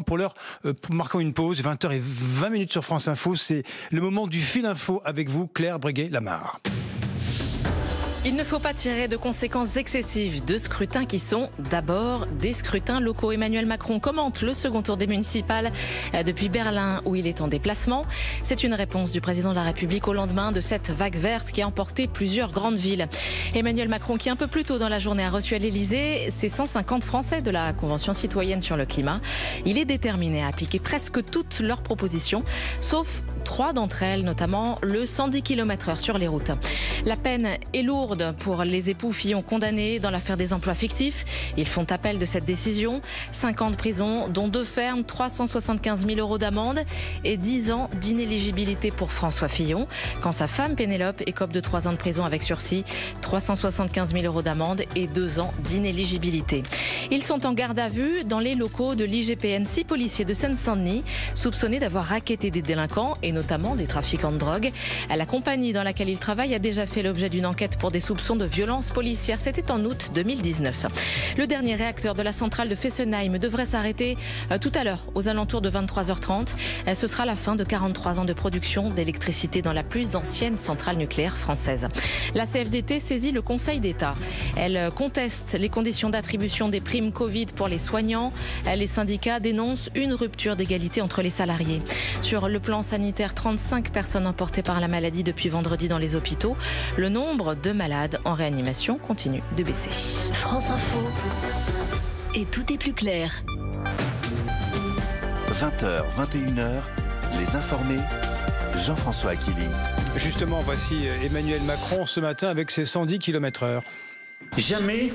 Pour l'heure, marquons une pause, 20h20 sur France Info, c'est le moment du fil info avec vous, Claire Breguet-Lamarre. Il ne faut pas tirer de conséquences excessives de scrutins qui sont d'abord des scrutins locaux. Emmanuel Macron commente le second tour des municipales depuis Berlin où il est en déplacement. C'est une réponse du président de la République au lendemain de cette vague verte qui a emporté plusieurs grandes villes. Emmanuel Macron qui un peu plus tôt dans la journée a reçu à l'Elysée ses 150 Français de la Convention citoyenne sur le climat. Il est déterminé à appliquer presque toutes leurs propositions, sauf 3 d'entre elles, notamment le 110 km/h sur les routes. La peine est lourde pour les époux Fillon condamnés dans l'affaire des emplois fictifs. Ils font appel de cette décision. 5 ans de prison, dont 2 fermes, 375 000 € d'amende et 10 ans d'inéligibilité pour François Fillon. Quand sa femme Pénélope écope de 3 ans de prison avec sursis, 375 000 € d'amende et 2 ans d'inéligibilité. Ils sont en garde à vue dans les locaux de l'IGPN. 6 policiers de Seine-Saint-Denis soupçonnés d'avoir racketté des délinquants et notamment des trafiquants de drogue. La compagnie dans laquelle ils travaillent a déjà fait l'objet d'une enquête pour des soupçons de violence policière. C'était en août 2019. Le dernier réacteur de la centrale de Fessenheim devrait s'arrêter tout à l'heure, aux alentours de 23h30. Ce sera la fin de 43 ans de production d'électricité dans la plus ancienne centrale nucléaire française. La CFDT saisit le Conseil d'État. Elle conteste les conditions d'attribution des primes Covid pour les soignants. Les syndicats dénoncent une rupture d'égalité entre les salariés. Sur le plan sanitaire, 35 personnes emportées par la maladie depuis vendredi dans les hôpitaux. Le nombre de malades en réanimation continue de baisser. France Info. Et tout est plus clair. 20h, 21h, les informés, Jean-François Aquili. Justement, voici Emmanuel Macron ce matin avec ses 110 km/h. Jamais